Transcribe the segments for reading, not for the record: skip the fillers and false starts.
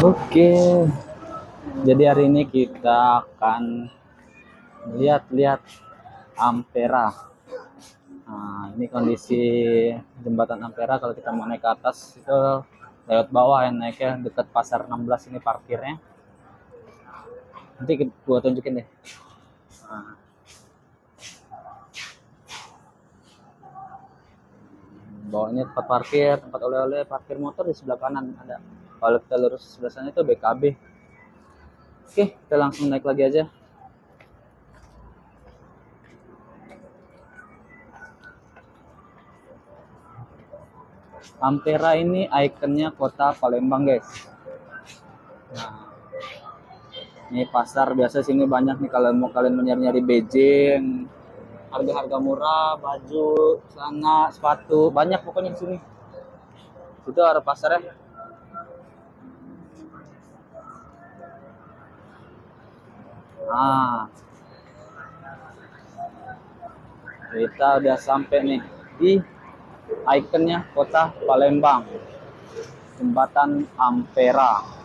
Oke, jadi hari ini kita akan lihat-lihat Ampera. Nah, ini kondisi jembatan Ampera. Kalau kita mau naik ke atas itu lewat bawah yang naiknya dekat pasar 16 ini parkirnya. Nanti gua tunjukin deh. Nah, bawahnya tempat parkir, tempat oleh-oleh, parkir motor di sebelah kanan ada. Kalau kita lurus sebelah sana itu BKB. Oke, kita langsung naik lagi aja. Ampera ini ikonnya kota Palembang, guys. Nah, ini pasar biasa sini banyak nih kalau mau kalian nyari-nyari bejeng, harga-harga murah, baju, celana, sepatu, banyak pokoknya di sini. Itu ada pasarnya. Nah, kita udah sampai nih di ikonnya kota Palembang, jembatan Ampera.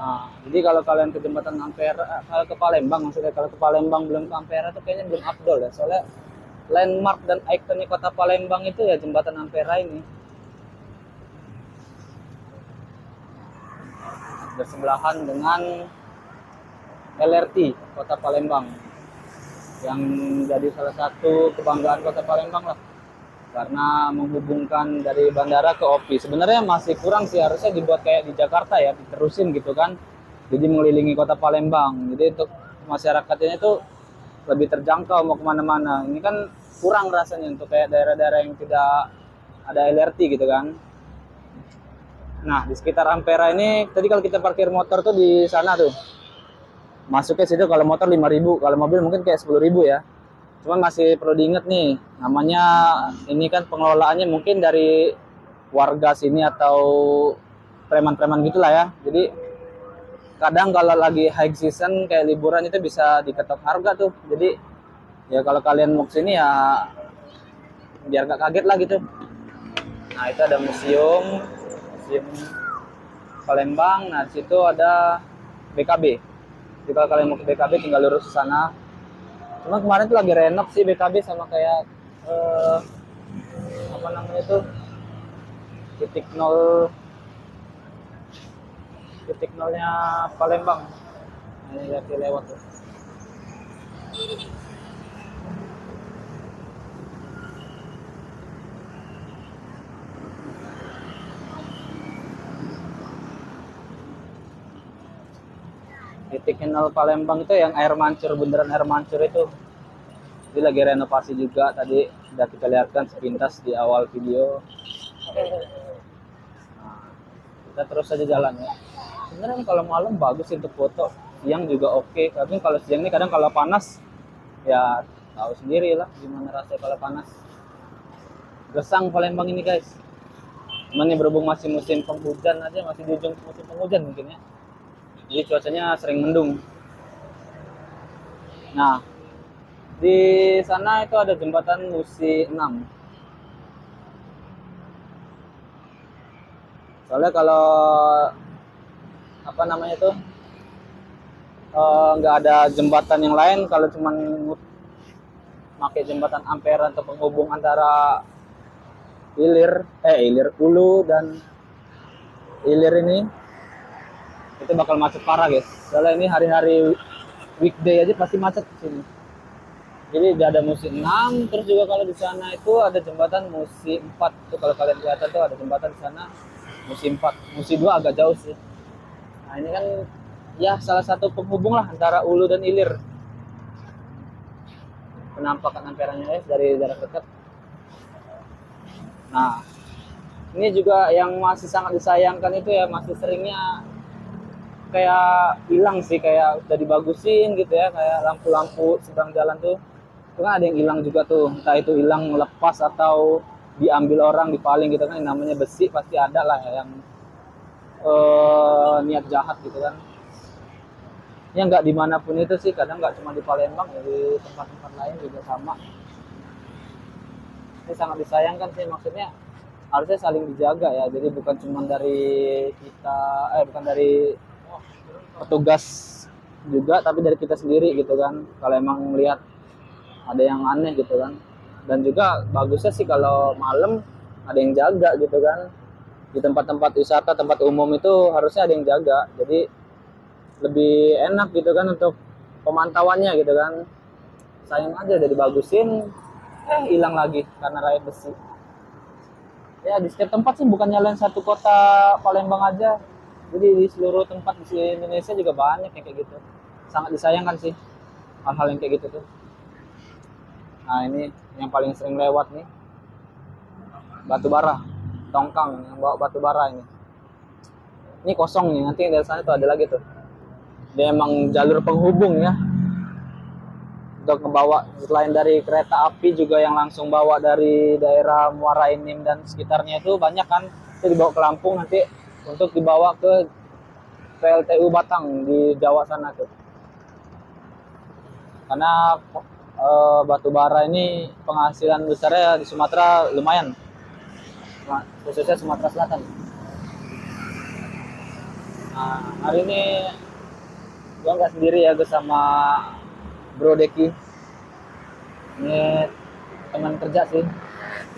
Nah, jadi kalau kalian ke jembatan Ampera, kalau ke Palembang, maksudnya kalau ke Palembang belum ke Ampera tuh kayaknya belum afdol ya. Soalnya landmark dan ikonnya kota Palembang itu ya jembatan Ampera ini. Bersebelahan dengan LRT Kota Palembang yang jadi salah satu kebanggaan Kota Palembang lah karena menghubungkan dari bandara ke OPI. Sebenarnya masih kurang sih, harusnya dibuat kayak di Jakarta ya, diterusin gitu kan. Jadi mengelilingi Kota Palembang. Jadi untuk masyarakatnya itu lebih terjangkau mau kemana-mana. Ini kan kurang rasanya untuk kayak daerah-daerah yang tidak ada LRT gitu kan. Nah, di sekitar Ampera ini, tadi kalau kita parkir motor tuh di sana tuh, masuknya situ kalau motor 5.000, kalau mobil mungkin kayak 10.000 ya. Cuman masih perlu diingat nih, namanya ini kan pengelolaannya mungkin dari warga sini atau preman-preman gitulah ya. Jadi kadang kalau lagi high season kayak liburan itu bisa diketok harga tuh. Jadi ya kalau kalian mau kesini ya biar gak kaget lah gitu. Nah, itu ada museum Palembang. Nah, di situ ada BKB. Jadi kalau kalian mau ke BKB tinggal lurus ke sana. Cuma kemarin tuh lagi renov sih BKB sama kayak apa namanya tuh titik nol titik nolnya Palembang. Ini lagi lewat tuh. Titik nol Palembang itu yang air mancur, beneran air mancur itu. Jadi lagi renovasi juga, tadi sudah kita lihatkan sepintas di awal video. Nah, kita terus saja jalan ya. Sebenarnya kalau malam bagus untuk foto, siang juga oke. Tapi kalau siang ini kadang kalau panas ya tahu sendiri lah gimana rasanya kalau panas. Gesang Palembang ini guys. Cuman berhubung masih musim penghujan aja, masih di ujung musim penghujan mungkin ya. Jadi cuacanya sering mendung. Nah, di sana itu ada jembatan Musi 6. Soalnya kalau apa namanya tuh nggak ada jembatan yang lain, kalau cuman pakai jembatan Ampera untuk penghubung antara Ilir Ulu dan Ilir ini itu bakal macet parah guys. Soalnya ini hari-hari weekday aja pasti macet di sini. Jadi ada Musi 6, terus juga kalau di sana itu ada jembatan Musi 4. Itu kalau kalian lihat tuh ada jembatan di sana Musi 4. Musi 2 agak jauh sih. Nah, ini kan ya salah satu penghubung lah antara Ulu dan Ilir. Penampakan amperanya guys dari jarak dekat. Nah, ini juga yang masih sangat disayangkan itu ya, masih seringnya kayak hilang sih, kayak udah dibagusin gitu ya, kayak lampu-lampu seberang jalan tuh Itu kan ada yang hilang juga tuh, entah itu hilang lepas atau diambil orang, dipaling gitu kan. Yang namanya besi pasti ada lah ya, yang niat jahat gitu kan. Ya nggak dimanapun itu sih, kadang nggak cuma di Palembang ya, di tempat-tempat lain juga sama. Ini sangat disayangkan sih, maksudnya harusnya saling dijaga ya, jadi bukan cuma dari kita, bukan dari petugas juga, tapi dari kita sendiri gitu kan, kalau emang melihat ada yang aneh gitu kan. Dan juga bagusnya sih kalau malam ada yang jaga gitu kan, di tempat-tempat wisata, tempat umum itu harusnya ada yang jaga, jadi lebih enak gitu kan untuk pemantauannya gitu kan. Sayang aja udah dibagusin, hilang lagi karena raib besi. Ya di setiap tempat sih, bukan nyalain satu kota Palembang aja, jadi di seluruh tempat di Indonesia juga banyak yang kayak gitu. Sangat disayangkan sih hal-hal yang kayak gitu tuh. Nah ini yang paling sering lewat nih, batu bara, tongkang yang bawa batu bara ini kosong nih, nanti dari sana tuh ada lagi tuh, dia emang jalur penghubung ya, untuk ngebawa selain dari kereta api juga yang langsung bawa dari daerah Muara Enim dan sekitarnya itu banyak kan, itu dibawa ke Lampung nanti untuk dibawa ke PLTU Batang di Jawa sana tuh. Karena batu bara ini penghasilan besarnya di Sumatera lumayan, khususnya Sumatera Selatan. Nah, hari ini gue nggak sendiri ya, gue sama Bro Deki. Ini teman kerja sih.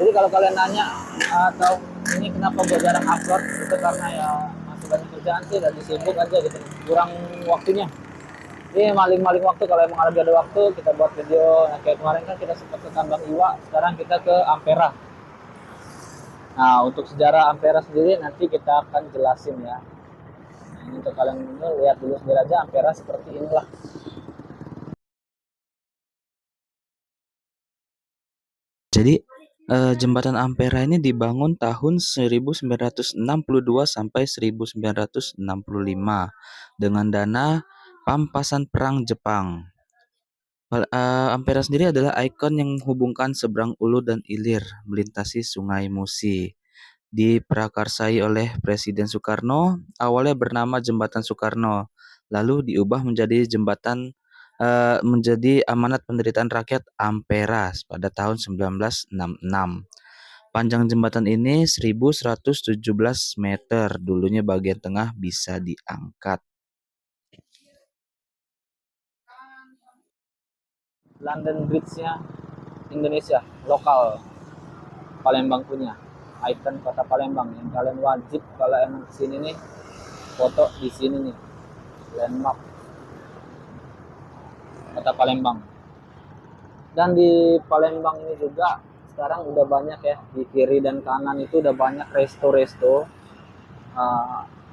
Jadi kalau kalian nanya atau ini kenapa gue jarang upload, itu karena ya masih banyak kerjaan sih, lagi sibuk aja gitu, kurang waktunya. Ini maling-maling waktu, kalau emang lagi ada waktu kita buat video. Nah, kayak kemarin kan kita sempat ke Tambang Iwa, sekarang kita ke Ampera. Nah, untuk sejarah Ampera sendiri nanti kita akan jelasin ya. Nah, ini untuk kalian lihat dulu sendiri aja Ampera seperti inilah. Jadi jembatan Ampera ini dibangun tahun 1962 sampai 1965 dengan dana pampasan perang Jepang. Ampera sendiri adalah ikon yang menghubungkan seberang Ulu dan Ilir melintasi Sungai Musi. Diprakarsai oleh Presiden Soekarno, awalnya bernama Jembatan Soekarno, lalu diubah menjadi Amanat Penderitaan Rakyat Ampera pada tahun 1966. Panjang jembatan ini 1117 meter, dulunya bagian tengah bisa diangkat. London Bridge-nya Indonesia, lokal Palembang punya. Ikon kota Palembang yang kalian wajib kalau emang kesini nih, foto di sini nih, landmark kota Palembang. Dan di Palembang ini juga sekarang udah banyak ya, di kiri dan kanan itu udah banyak resto-resto.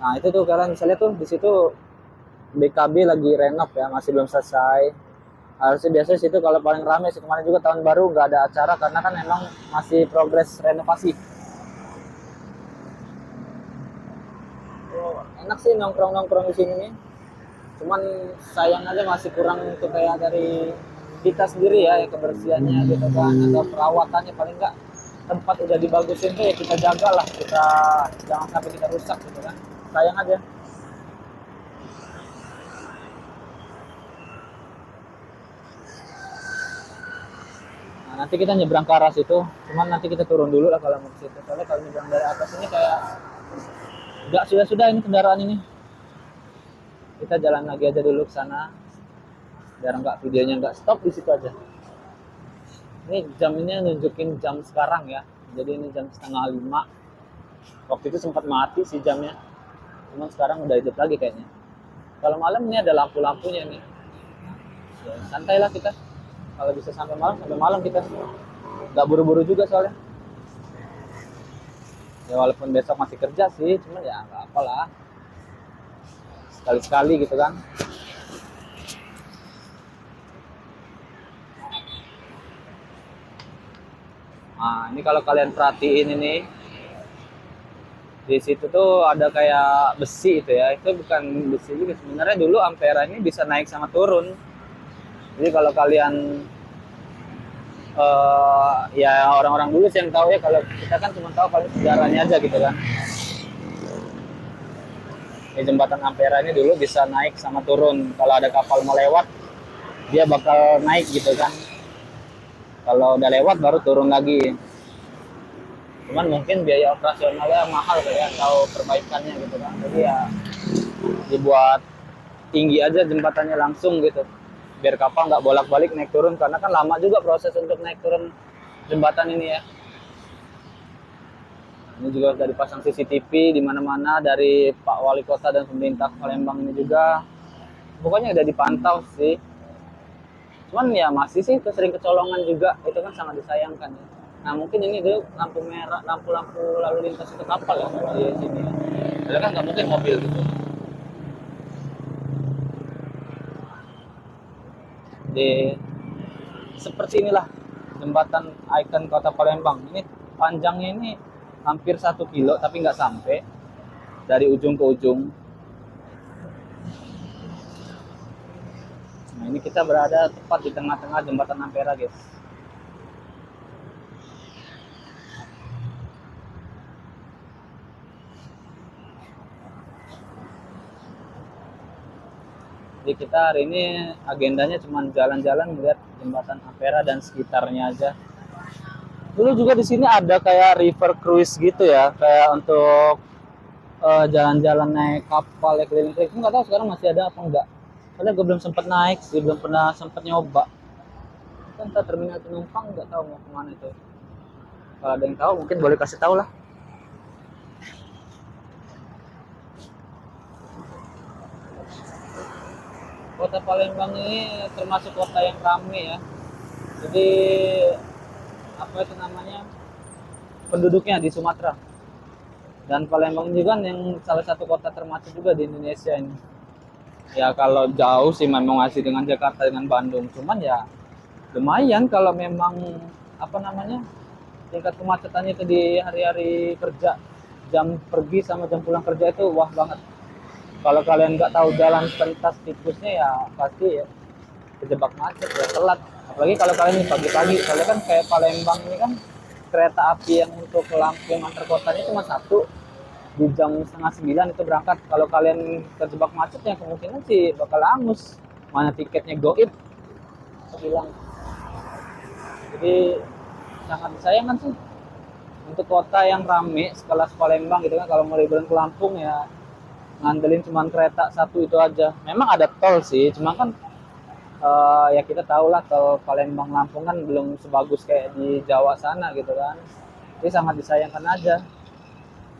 Nah itu tuh kalian bisa lihat tuh, di situ BKB lagi renov ya, masih belum selesai. Harusnya biasanya situ kalau paling rame sih, kemarin juga tahun baru nggak ada acara karena kan emang masih progres renovasi. Enak sih nongkrong-nongkrong di sini nih. Cuman sayang aja masih kurang untuk kayak dari kita sendiri ya, kebersihannya gitu kan, atau perawatannya. Paling enggak tempat udah dibagusin tuh ya kita jaga lah, kita jangan sampai kita rusak gitu kan. Sayang aja. Nah, nanti kita nyebrang ke arah situ, cuman nanti kita turun dulu lah kalau mau ke situ. Soalnya kalau nyebrang dari atas ini kayak enggak, sudah ini kendaraan ini. Kita jalan lagi aja dulu ke sana, biar enggak videonya enggak stop di situ aja. Ini jam ini nunjukin jam sekarang ya, jadi ini jam 4:30. Waktu itu sempat mati sih jamnya, cuman sekarang udah hidup lagi kayaknya. Kalau malam ini ada lampu-lampunya nih ya, santai lah kita. Kalau bisa sampai malam kita, nggak buru-buru juga soalnya ya, walaupun besok masih kerja sih, cuman ya nggak apalah, sekali-sekali gitu kan. Nah ini kalau kalian perhatiin ini, di situ tuh ada kayak besi itu ya, itu bukan besi juga sebenarnya. Dulu Ampera ini bisa naik sama turun. Jadi kalau kalian Ya orang-orang dulu sih yang tahu ya, kalau kita kan cuma tahu paling sejarahnya aja gitu kan. Di jembatan Ampera ini dulu bisa naik sama turun. Kalau ada kapal mau lewat, dia bakal naik gitu kan. Kalau udah lewat baru turun lagi. Cuman mungkin biaya operasionalnya mahal kayak atau perbaikannya gitu kan. Jadi ya dibuat tinggi aja jembatannya langsung gitu. Biar kapal nggak bolak-balik naik turun, karena kan lama juga proses untuk naik turun jembatan ini ya. Ini juga sudah dipasang CCTV di mana-mana dari Pak Wali Kota dan pemerintah Palembang ini juga. Pokoknya udah dipantau sih. Cuman ya masih sih sering kecolongan juga. Itu kan sangat disayangkan ya. Nah mungkin ini dulu lampu merah, lampu-lampu lalu lintas itu kapal ya di sini. Padahal kan nggak mungkin mobil gitu. Di seperti inilah jembatan ikon kota Palembang. Ini panjangnya ini hampir 1 kilo tapi nggak sampai dari ujung ke ujung. Nah ini kita berada tepat di tengah-tengah jembatan Ampera guys. Jadi kita hari ini agendanya cuma jalan-jalan melihat jembatan Ampera dan sekitarnya aja. Dulu juga di sini ada kayak river cruise gitu ya, kayak untuk jalan-jalan naik kapal ya keliling-keliling. Nggak tahu sekarang masih ada apa enggak. Soalnya gue belum sempat naik sih, belum pernah sempat nyoba. Kan entah terminal penumpang nggak tahu mau kemana itu. Kalau ada yang tahu mungkin boleh kasih tahu lah. Kota Palembang ini termasuk kota yang ramai ya. Jadi apa itu namanya, penduduknya di Sumatera. Dan Palembang juga kan yang salah satu kota termacet juga di Indonesia ini. Ya kalau jauh sih memang masih dengan Jakarta dengan Bandung. Cuman ya lumayan kalau memang apa namanya, tingkat kemacetannya itu di hari-hari kerja, jam pergi sama jam pulang kerja itu wah banget. Kalau kalian nggak tahu jalan pentas tikusnya ya pasti ya kejebak macet ya, telat. Apalagi kalau kalian ini pagi-pagi, soalnya kan kayak Palembang ini kan kereta api yang untuk ke Lampung antar kotanya cuma satu, di jam setengah 9 itu berangkat. Kalau kalian terjebak macet ya kemungkinan sih bakal angus, mana tiketnya goib bilang. Jadi sangat disayangkan sih untuk kota yang rame sekelas Palembang gitu kan. Kalau mau liburan ke Lampung ya ngandelin cuma kereta satu itu aja. Memang ada tol sih, cuma kan ya kita tahu lah tol Palembang Lampung kan belum sebagus kayak di Jawa sana gitu kan. Jadi sangat disayangkan aja.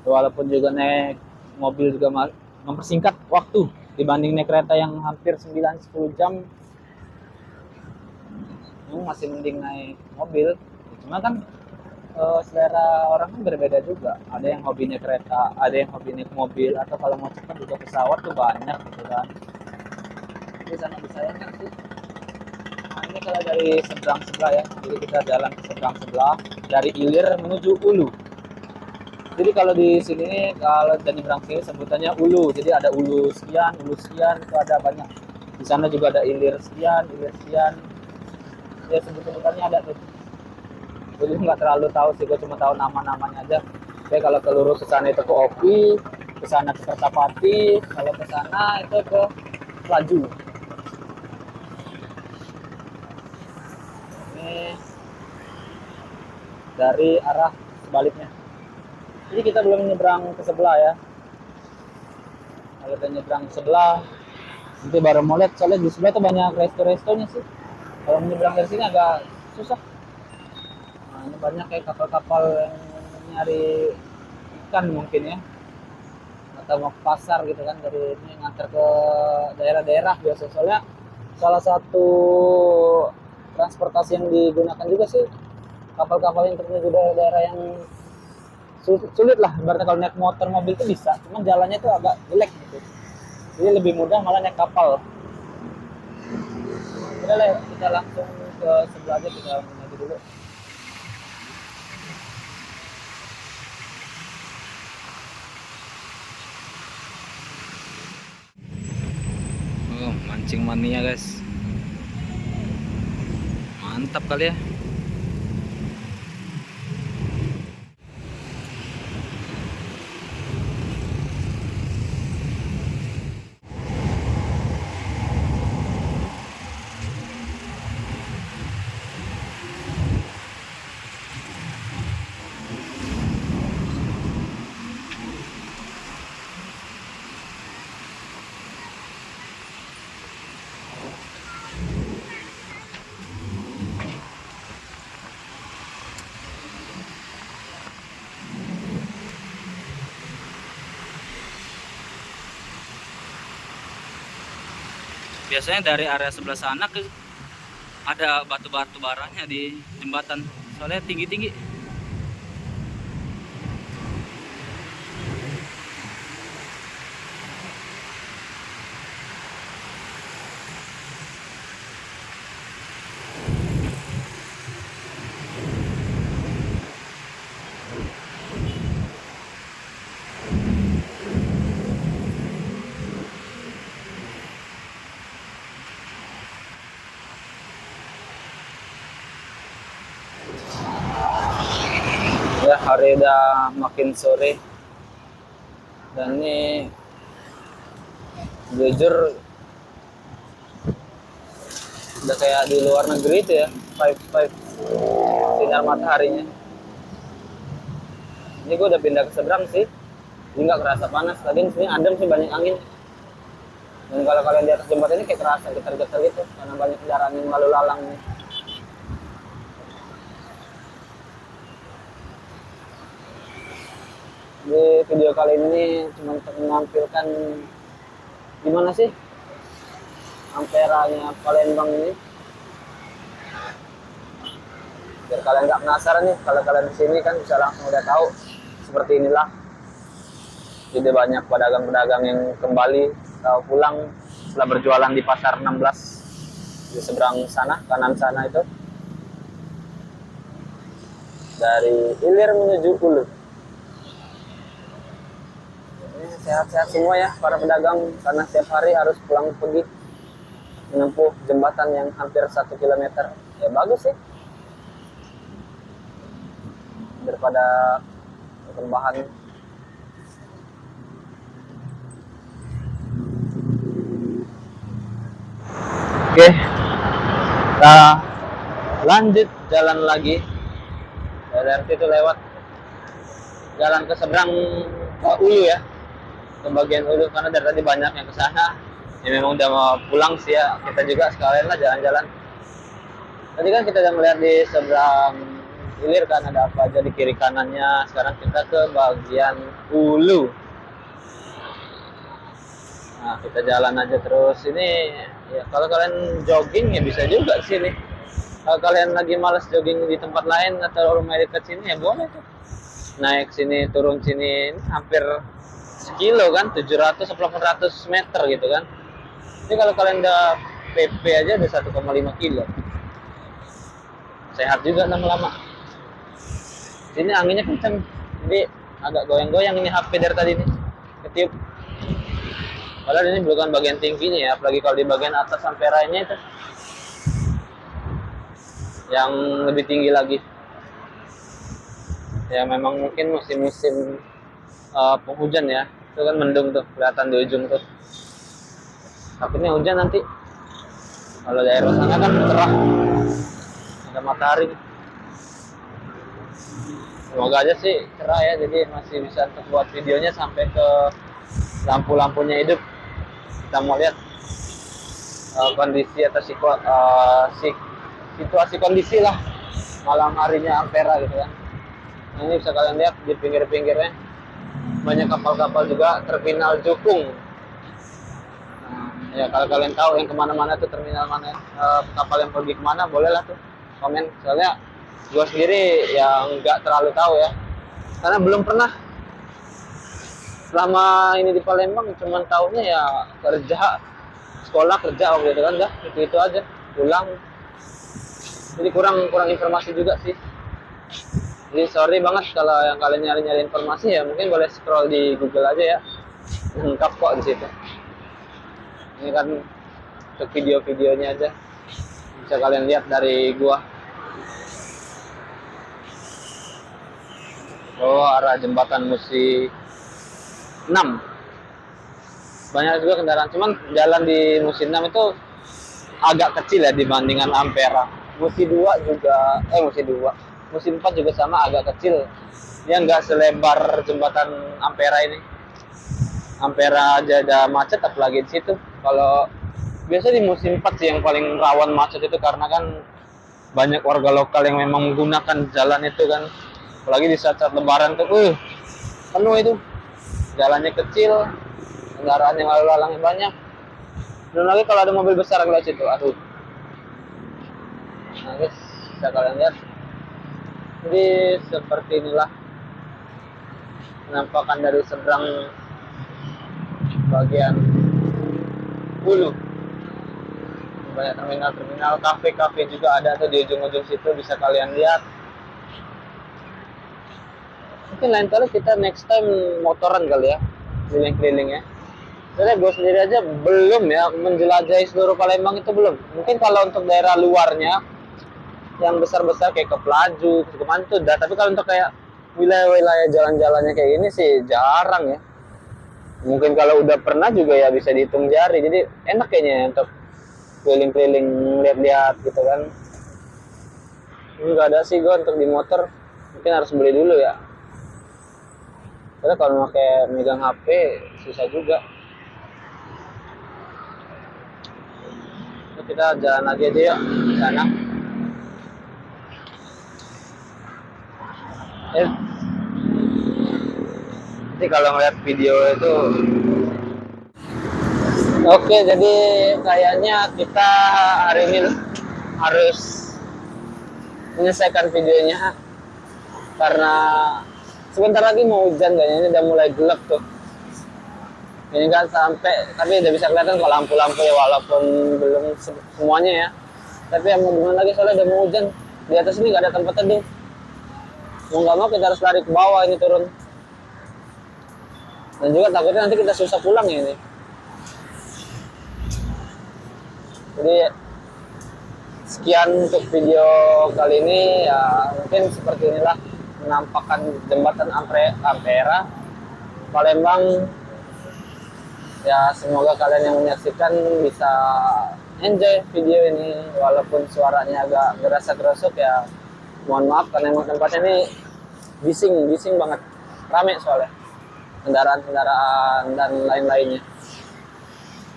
Walaupun juga naik mobil juga mempersingkat waktu dibanding naik kereta yang hampir 9-10 jam, masih mending naik mobil. Cuma kan selera orang kan berbeda juga. Ada yang hobinya kereta, ada yang hobi naik mobil, atau kalau mau cepat juga pesawat tuh banyak gitu kan. Jadi sangat disayangkan sih. Nah, ini kalau dari seberang sebelah ya, jadi kita jalan ke seberang sebelah dari Ilir menuju Ulu. Jadi kalau di sini kalau dari nyebrang sini sebutannya Ulu. Jadi ada Ulu sekian itu ada banyak. Di sana juga ada Ilir sekian. Ya sebut-sebutannya ada tuh. Gue juga nggak terlalu tahu sih, gue cuma tahu nama-namanya aja. Jadi kalau ke lurus ke sana itu ke Opi, ke sana ke Kertapati, kalau ke sana itu ke Laju. Ini dari arah sebaliknya. Jadi kita belum nyebrang ke sebelah ya. Kalau udah nyebrang ke sebelah, nanti baru mau lihat. Soalnya di sebelah itu banyak resto-restonya sih. Kalau menyeberang dari sini agak susah. Nah, ini banyak kayak kapal-kapal yang nyari ikan mungkin ya. Atau mau ke pasar gitu kan, dari ini ngantar ke daerah-daerah biasa. Soalnya salah satu transportasi yang digunakan juga sih kapal-kapal yang terjadi daerah-daerah yang sulit lah. Berarti kalau naik motor mobil itu bisa, cuman jalannya itu agak jelek gitu. Jadi lebih mudah malah naik kapal. Udah lah, kita langsung ke sebelah aja, kita menuju dulu. Mancing mania guys, mantap kali ya. Biasanya dari area sebelah sana ke ada batu-batu baranya di jembatan. Soalnya tinggi-tinggi. Ya, hari udah makin sore dan ini jujur udah kayak di luar negeri itu ya, five sinar mataharinya. Ini gue udah pindah ke seberang sih, ini nggak kerasa panas. Tadi di sini adem sih, banyak angin. Dan kalau kalian di atas jembatan ini kayak kerasa getar-getar gitu karena banyak kendaraan yang lalu lalang nih. Di video kali ini cuma untuk menampilkan gimana sih amperanya Palembang ini, biar kalian nggak penasaran nih. Kalau kalian di sini kan bisa langsung udah tahu seperti inilah. Jadi banyak pedagang-pedagang yang kembali atau pulang setelah berjualan di pasar 16 di seberang sana, kanan sana itu, dari Ilir menuju Ulu. Ini sehat-sehat semua ya para pedagang, karena setiap hari harus pulang pergi menempuh jembatan yang hampir 1 kilometer. Ya bagus sih, daripada tambahan. Oke, kita lanjut jalan lagi. LRT itu lewat jalan ke seberang ke Ulu ya, ke bagian Ulu, karena dari tadi banyak yang ke sana. Ya memang udah mau pulang sih ya, kita juga sekalian lah jalan-jalan. Tadi kan kita udah melihat di seberang Ilir kan ada apa aja di kiri kanannya. Sekarang kita ke bagian Ulu. Nah, kita jalan aja terus. Ini ya kalau kalian jogging ya bisa juga sih nih. Kalau kalian lagi malas jogging di tempat lain atau rumah dekat sini ya boleh tuh. Naik sini, turun sini, ini hampir sekilo kan, 700 atau 800 meter gitu kan. Ini kalau kalian udah PP aja udah 1,5 kilo. Sehat juga lama-lama. Sini anginnya kenceng, jadi agak goyang-goyang ini HP dari tadi nih, ketiup. Padahal ini bukan bagian tingginya ya, apalagi kalau di bagian atas amperanya itu yang lebih tinggi lagi. Ya memang mungkin musim-musim penghujan ya, itu kan mendung tuh kelihatan di ujung tuh. Takutnya hujan nanti. Kalau daerah sana kan cerah, ada matahari. Semoga aja sih cerah ya, jadi masih bisa untuk buat videonya sampai ke lampu-lampunya hidup. Kita mau lihat kondisi atau situasi kondisi lah malam harinya Ampera gitu kan. Nah, ini bisa kalian lihat di pinggir-pinggirnya banyak kapal-kapal juga, terminal Jukung. Nah, ya kalau kalian tahu yang kemana-mana tuh terminal mana, kapal yang pergi kemana, boleh lah tuh komen. Soalnya gue sendiri yang nggak terlalu tahu ya, karena belum pernah selama ini di Palembang. Cuman tahunya ya kerja, sekolah, kerja waktu itu kan, dah itu aja, pulang. Jadi kurang informasi juga sih. Jadi sorry banget kalau yang kalian nyari informasi ya, mungkin boleh scroll di Google aja ya, lengkap kok di situ. Ini kan untuk video-videonya aja, bisa kalian lihat dari gua. Oh, arah jembatan Musi 6. Banyak juga kendaraan, cuman jalan di Musi 6 itu agak kecil ya dibandingkan Ampera. Musi 2 juga, Musi 4 juga sama, agak kecil. Dia nggak selebar jembatan Ampera ini. Ampera aja ada macet, apalagi di situ. Kalau biasa di musim 4 sih yang paling rawan macet itu, karena kan banyak warga lokal yang memang menggunakan jalan itu kan. Apalagi di saat-saat lebaran tuh, penuh itu. Jalannya kecil, kendaraan yang lalu lalangnya banyak. Belum lagi kalau ada mobil besar lewat situ, aduh. Nah guys, bisa kalian lihat. Jadi seperti inilah penampakan dari seberang bagian hulu. Banyak terminal-terminal, kafe-kafe juga ada tuh di ujung-ujung situ, bisa kalian lihat. Mungkin lain kali kita next time motoran kali ya, keliling-keliling ya. Soalnya gue sendiri aja belum ya menjelajahi seluruh Palembang itu belum. Mungkin kalau untuk daerah luarnya yang besar-besar kayak ke Pelaju, ke Sukomantu tuh udah. Tapi kalau untuk kayak wilayah-wilayah jalan-jalannya kayak gini sih jarang ya. Mungkin kalau udah pernah juga ya bisa dihitung jari. Jadi enak kayaknya untuk keliling-keliling lihat-lihat gitu kan. Enggak ada sih gue untuk di motor. Mungkin harus beli dulu ya. Karena kalau pakai megang HP susah juga. Kita jalan lagi aja ya ke sana. Nanti kalau ngeliat video itu, oke, jadi kayaknya kita hari ini harus menyelesaikan videonya karena sebentar lagi mau hujan kayaknya, ini udah mulai gelap tuh. Ini kan sampai, tapi udah bisa kelihatan kok lampu-lampu ya, walaupun belum semuanya ya. Tapi yang mau gimana lagi, soalnya udah mau hujan. Di atas ini nggak ada tempat teduh. Mau nggak mau kita harus lari ke bawah ini turun. Dan juga takutnya nanti kita susah pulang ya ini. Jadi sekian untuk video kali ini ya, mungkin seperti inilah menampakkan jembatan Ampera Palembang. Ya semoga kalian yang menyaksikan bisa enjoy video ini, walaupun suaranya agak berasa kerosok ya mohon maaf, karena emang tempatnya ini bising banget, rame soalnya kendaraan-kendaraan dan lain-lainnya,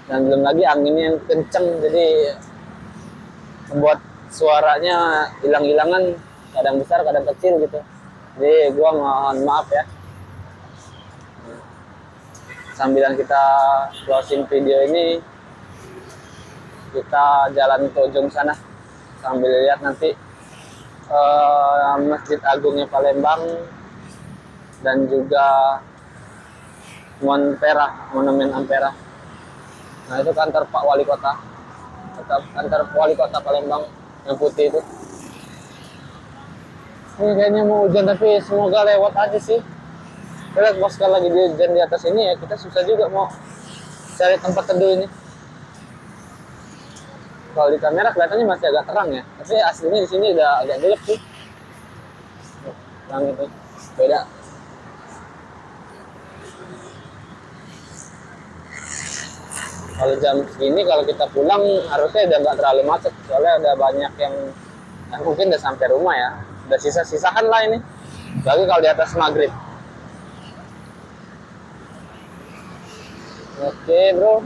dan belum lagi anginnya yang kenceng jadi membuat suaranya hilang-hilangan, kadang besar kadang kecil gitu. Jadi gua mohon maaf ya. Sambilan kita closing video ini, kita jalan ke ujung sana sambil lihat nanti Masjid Agungnya Palembang dan juga Monumen Ampera. Nah itu kantor Pak Wali Kota, kantor Wali Kota Palembang yang putih itu. Ini kayaknya mau hujan tapi semoga lewat aja sih. Kita lihat pas lagi di hujan di atas ini ya, kita susah juga mau cari tempat teduh ini. Kalau di kamera kelihatannya masih agak terang ya, tapi aslinya di sini udah agak gelap sih. Yang itu beda. Kalau jam segini kalau kita pulang harusnya udah nggak terlalu macet, soalnya ada banyak yang mungkin udah sampai rumah ya, udah sisa-sisahan lah ini. Lagi kalau di atas maghrib. Oke bro.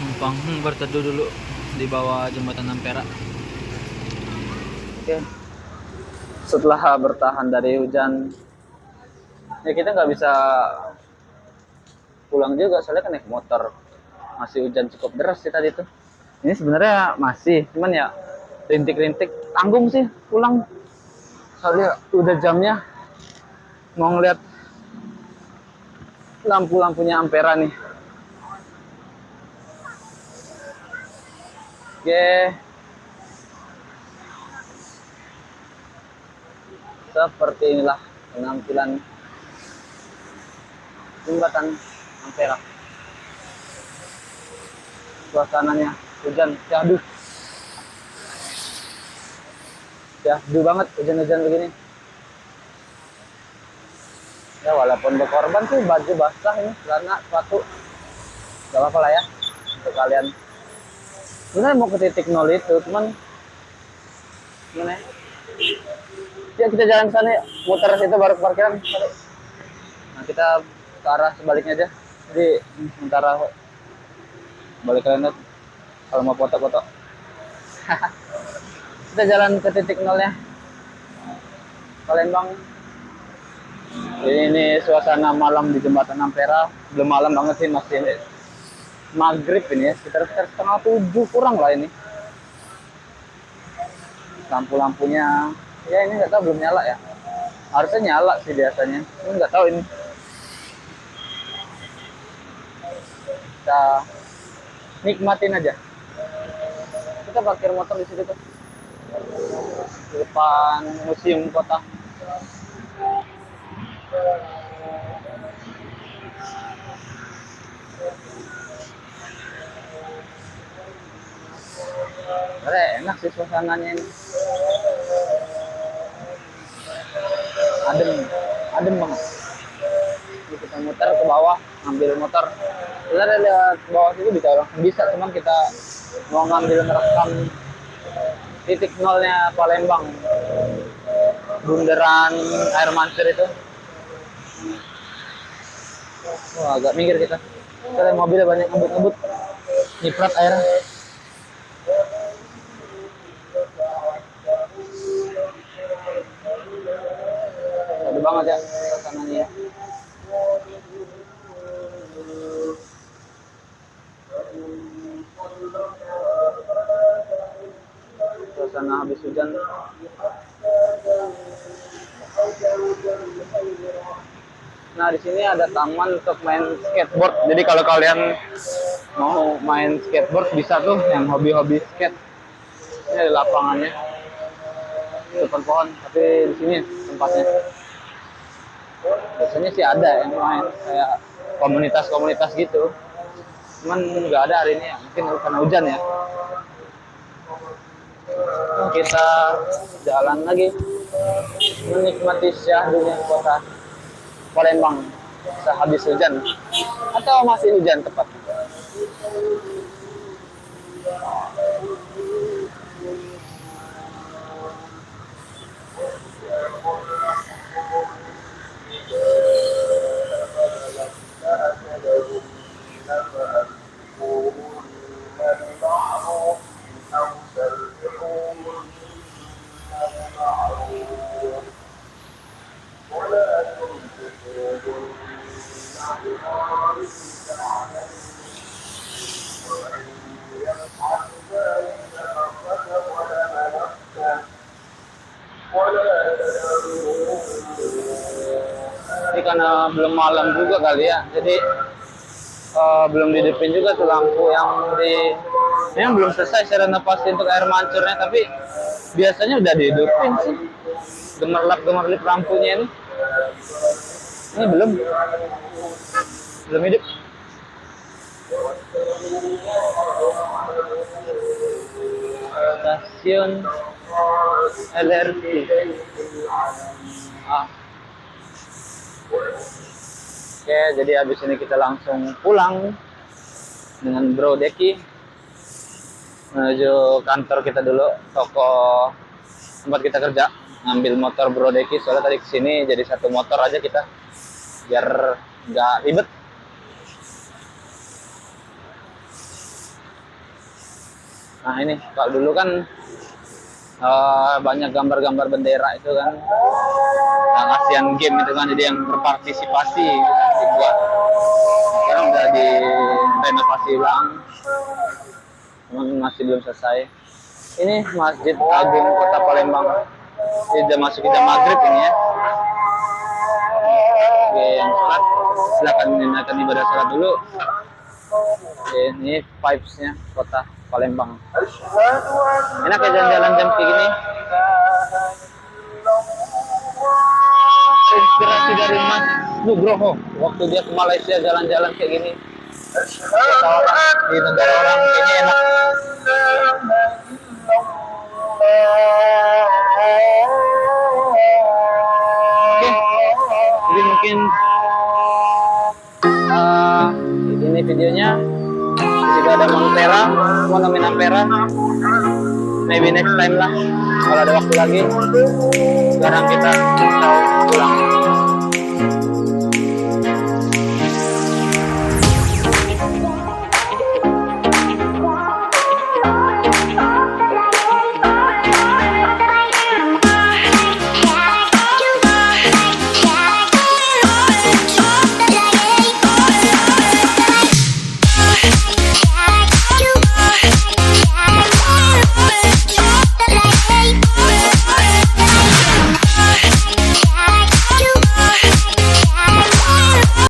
Numpang berteduh dulu di bawah jembatan Ampera. Oke. Setelah bertahan dari hujan, ya kita nggak bisa pulang juga soalnya kan naik motor, masih hujan cukup deras sih tadi tuh. Ini sebenarnya masih, cuman ya rintik-rintik, tanggung sih pulang soalnya udah jamnya mau ngeliat lampu-lampunya Ampera nih. Oke, seperti inilah penampilan jembatan Ampera. Suasananya hujan, syahdu banget hujan-hujan begini. Ya walaupun berkorban sih baju basah ini, celana, sepatu, gak apa-apa lah ya untuk kalian. Sebenarnya mau ke titik nol itu, cuman gimana ya? Ya kita jalan sana ya, muter situ baru ke parkiran. Nah kita ke arah sebaliknya aja. Jadi sementara Boleh kalian lihat kalau mau foto-foto. Kita jalan ke titik nolnya Palembang. Ini suasana malam di Jembatan Ampera. Belum malam banget sih, masih maghrib ini ya, sekitar setengah 7 kurang lah ini. Lampu-lampunya ya ini nggak tahu, belum nyala ya. Harusnya nyala sih biasanya, ini nggak tahu ini. Kita nikmatin aja. Kita parkir motor di situ tuh, di depan museum kota. Enak sih suasananya ini. Adem, adem banget. Jadi kita muter ke bawah, ngambil motor. Sebenarnya lihat bawah situ bisa, cuman kita mau ngambil merekam titik nolnya Palembang, bundaran air mancur itu. Wah, agak minggir kita. Kita mobilnya banyak ngebut-ngebut, nyiprat air. Seru banget ya suasananya ya. Suasana habis hujan. Nah, di sini ada taman untuk main skateboard. Jadi kalau kalian mau main skateboard bisa tuh, yang hobi-hobi skate. Ini ada lapangannya, depan pohon. Tapi di sini tempatnya. Biasanya sih ada yang main kayak komunitas-komunitas gitu. Cuman nggak ada hari ini ya, mungkin karena hujan ya. Kita jalan lagi menikmati syahdunya kota Palembang sehabis hujan atau masih hujan tepat. Ini karena belum malam juga kali ya, jadi belum dihidupin juga tuh lampu yang yang belum selesai saya renovasi untuk air mancurnya, tapi biasanya udah dihidupin sih. Gemerlap lampunya ini belum hidup. Stasiun LRT. Oke, jadi habis ini kita langsung pulang dengan Bro Deki menuju kantor kita dulu, toko tempat kita kerja. Ngambil motor Bro Deki, soalnya tadi kesini jadi satu motor aja kita, biar nggak ribet. Nah ini, kalau dulu kan banyak gambar-gambar bendera itu kan, yang Asian Game itu kan, jadi yang berpartisipasi dibuat. Sekarang udah direnovasi ulang, masih belum selesai. Ini Masjid Agung Kota Palembang. Sudah masuk jam maghrib ini ya. Oke, yang sholat silakan menunaikan ibadah sholat dulu. Oke, ini vibes-nya Kota Palembang. Enak ya jalan-jalan jam kayak gini. Inspirasi dari Mas Nugroho waktu dia ke Malaysia jalan-jalan kayak gini. Di negara orang kayaknya enak. Oke, jadi mungkin ini videonya. Jika ada Ampera, mau nemuin Ampera, maybe next time lah kalau ada waktu lagi. Sekarang kita pulang.